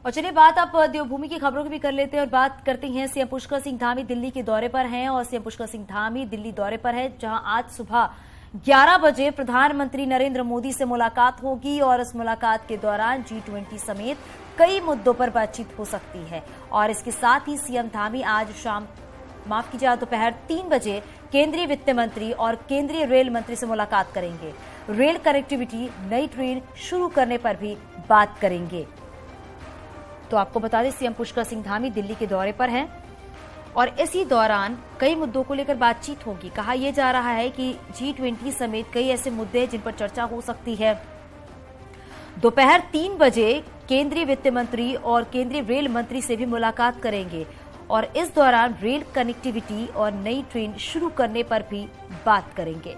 और चलिए बात आप देवभूमि की खबरों की भी कर लेते हैं और बात करते हैं। सीएम पुष्कर सिंह धामी दिल्ली के दौरे पर हैं और सीएम पुष्कर सिंह धामी दिल्ली दौरे पर है, जहां आज सुबह 11 बजे प्रधानमंत्री नरेंद्र मोदी से मुलाकात होगी और इस मुलाकात के दौरान G20 समेत कई मुद्दों पर बातचीत हो सकती है। और इसके साथ ही सीएम धामी आज दोपहर 3 बजे केंद्रीय वित्त मंत्री और केंद्रीय रेल मंत्री से मुलाकात करेंगे। रेल कनेक्टिविटी, नई ट्रेन शुरू करने पर भी बात करेंगे। तो आपको बता दें, सीएम पुष्कर सिंह धामी दिल्ली के दौरे पर हैं और इसी दौरान कई मुद्दों को लेकर बातचीत होगी। कहा यह जा रहा है कि G20 समेत कई ऐसे मुद्दे हैं जिन पर चर्चा हो सकती है। दोपहर 3 बजे केंद्रीय वित्त मंत्री और केंद्रीय रेल मंत्री से भी मुलाकात करेंगे और इस दौरान रेल कनेक्टिविटी और नई ट्रेन शुरू करने पर भी बात करेंगे।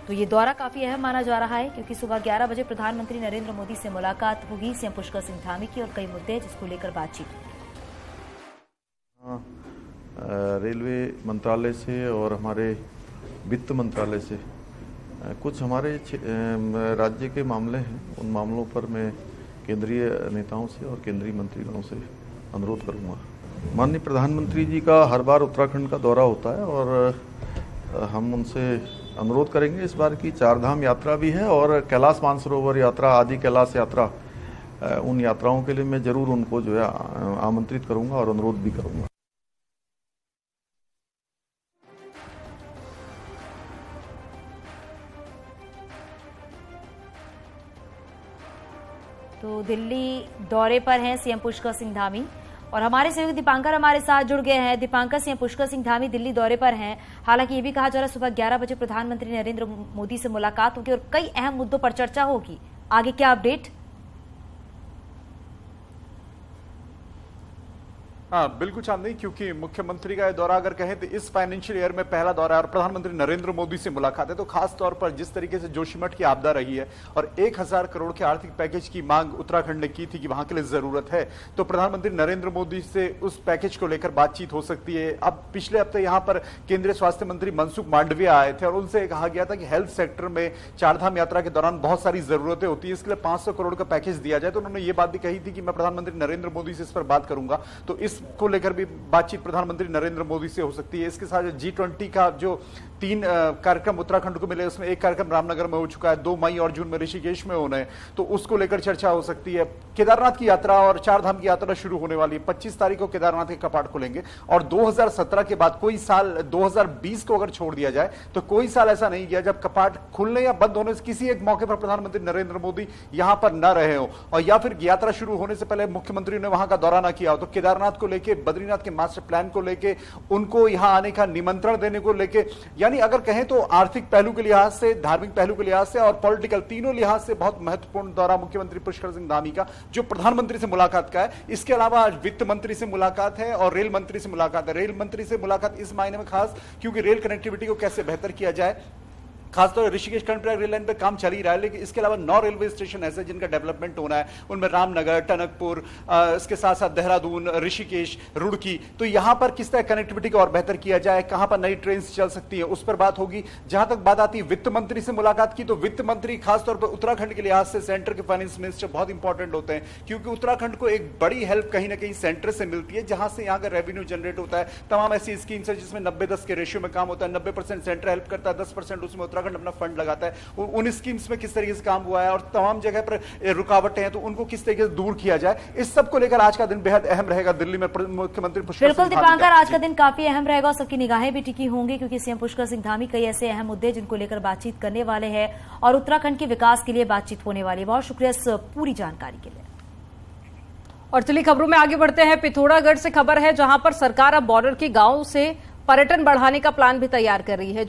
तो ये दौरा काफी अहम माना जा रहा है क्योंकि सुबह 11 बजे प्रधानमंत्री नरेंद्र मोदी से मुलाकात होगी सीएम पुष्कर सिंह धामी की और कई मुद्दे हैं जिसको लेकर बातचीत होगी। रेलवे मंत्रालय से और हमारे वित्त मंत्रालय से कुछ हमारे राज्य के मामले हैं, उन मामलों पर मैं केंद्रीय नेताओं से और केंद्रीय मंत्रीगणों से अनुरोध करूंगा। माननीय प्रधानमंत्री जी का हर बार उत्तराखंड का दौरा होता है और हम उनसे अनुरोध करेंगे। इस बार की चारधाम यात्रा भी है और कैलाश मानसरोवर यात्रा, आदि कैलाश यात्रा, उन यात्राओं के लिए मैं जरूर उनको जो है आमंत्रित करूंगा और अनुरोध भी करूंगा। तो दिल्ली दौरे पर हैं सीएम पुष्कर सिंह धामी और हमारे सहयोगी दीपांकर हमारे साथ जुड़ गए हैं। दीपांकर, सीएम पुष्कर सिंह धामी दिल्ली दौरे पर हैं। हालांकि ये भी कहा जा रहा है सुबह 11 बजे प्रधानमंत्री नरेंद्र मोदी से मुलाकात होगी और कई अहम मुद्दों पर चर्चा होगी। आगे क्या अपडेट? हाँ बिल्कुल चांदनी, क्योंकि मुख्यमंत्री का यह दौरा अगर कहें तो इस फाइनेंशियल ईयर में पहला दौरा है और प्रधानमंत्री नरेंद्र मोदी से मुलाकात है। तो खास तौर पर जिस तरीके से जोशीमठ की आपदा रही है और 1000 करोड़ के आर्थिक पैकेज की मांग उत्तराखंड ने की थी कि वहां के लिए जरूरत है, तो प्रधानमंत्री नरेंद्र मोदी से उस पैकेज को लेकर बातचीत हो सकती है। अब पिछले हफ्ते यहाँ पर केंद्रीय स्वास्थ्य मंत्री मनसुख मांडविया आए थे और उनसे कहा गया था कि हेल्थ सेक्टर में चारधाम यात्रा के दौरान बहुत सारी जरूरतें होती है, इसके लिए 500 करोड़ का पैकेज दिया जाए। तो उन्होंने ये बात भी कही थी कि मैं प्रधानमंत्री नरेंद्र मोदी से इस पर बात करूंगा। तो इसको लेकर भी बातचीत प्रधानमंत्री नरेंद्र मोदी से हो सकती है। इसके साथ G20 का जो 3 कार्यक्रम उत्तराखंड को मिले, उसमें एक कार्यक्रम रामनगर में हो चुका है, 2 मई और जून में ऋषिकेश में होना है, तो उसको लेकर चर्चा हो सकती है। केदारनाथ की यात्रा और चारधाम की यात्रा शुरू होने वाली है। 25 तारीख को केदारनाथ के कपाट खुलेंगे और 2017 के बाद कोई साल 2020 को अगर छोड़ दिया जाए तो कोई साल ऐसा नहीं गया जब कपाट खुलने या बंद होने से किसी एक मौके पर प्रधानमंत्री नरेंद्र मोदी यहां पर न रहे हो और या फिर यात्रा शुरू होने से पहले मुख्यमंत्री ने वहां का दौरा न किया हो। तो केदारनाथ को लेकर, बद्रीनाथ के मास्टर प्लान को लेके, उनको यहां आने का निमंत्रण देने को लेके, यानी अगर कहें तो आर्थिक पहलू के लिहाज से, धार्मिक पहलू के लिहाज से और पॉलिटिकल, तीनों लिहाज से बहुत महत्वपूर्ण दौरा मुख्यमंत्री पुष्कर सिंह धामी का जो प्रधानमंत्री से मुलाकात का है। इसके अलावा वित्त मंत्री से मुलाकात है और रेल मंत्री से मुलाकात है। रेल मंत्री से मुलाकात इस मायने में खास क्योंकि रेल कनेक्टिविटी को कैसे बेहतर किया जाए, खासतौर ऋषिकेश कर्णप्रयाग रेल लाइन पे काम चल ही रहा है, लेकिन इसके अलावा 9 रेलवे स्टेशन ऐसे जिनका डेवलपमेंट होना है, उनमें रामनगर, टनकपुर, इसके साथ साथ देहरादून, ऋषिकेश, रुड़की, तो यहां पर किस तरह कनेक्टिविटी को और बेहतर किया जाए, कहां पर नई ट्रेन चल सकती है, उस पर बात होगी। जहां तक बात आती है वित्त मंत्री से मुलाकात की, तो वित्त मंत्री खासतौर पर उत्तराखंड के लिहाज से सेंटर के फाइनेंस मिनिस्टर बहुत इंपॉर्टेंट होते हैं क्योंकि उत्तराखंड को एक बड़ी हेल्प कहीं ना कहीं सेंटर से मिलती है, जहां से यहां का रेवेन्यू जनरेट होता है। तमाम ऐसी स्कीम्स है जिसमें 90-10 के रेशियो में काम होता है, 90% सेंटर हेल्प करता है, 10% उसमें उत्तराखंड अपना फंड लगाता है। उन स्कीम्स में किस तरीके से काम हुआ है और तमाम जगह पर रुकावटें हैं तो उनको किस तरीके से दूर किया जाए, इस सब को लेकर आज का दिन बेहद अहम रहेगा दिल्ली में मुख्यमंत्री पुष्कर सिंह धामी। बिल्कुल दीपांकर, आज का दिन काफी अहम रहेगा और सबकी निगाहें भी टिकी होंगी क्योंकि सीएम पुष्कर सिंह धामी कई ऐसे अहम मुद्दे जिनको लेकर बातचीत करने वाले हैं और उत्तराखंड के विकास के लिए बातचीत होने वाली है। बहुत शुक्रिया इस पूरी जानकारी के लिए। और चलिए खबरों में आगे बढ़ते हैं। पिथौरागढ़ से खबर है जहां पर सरकार अब बॉर्डर के गांवों से पर्यटन बढ़ाने का प्लान भी तैयार कर रही है।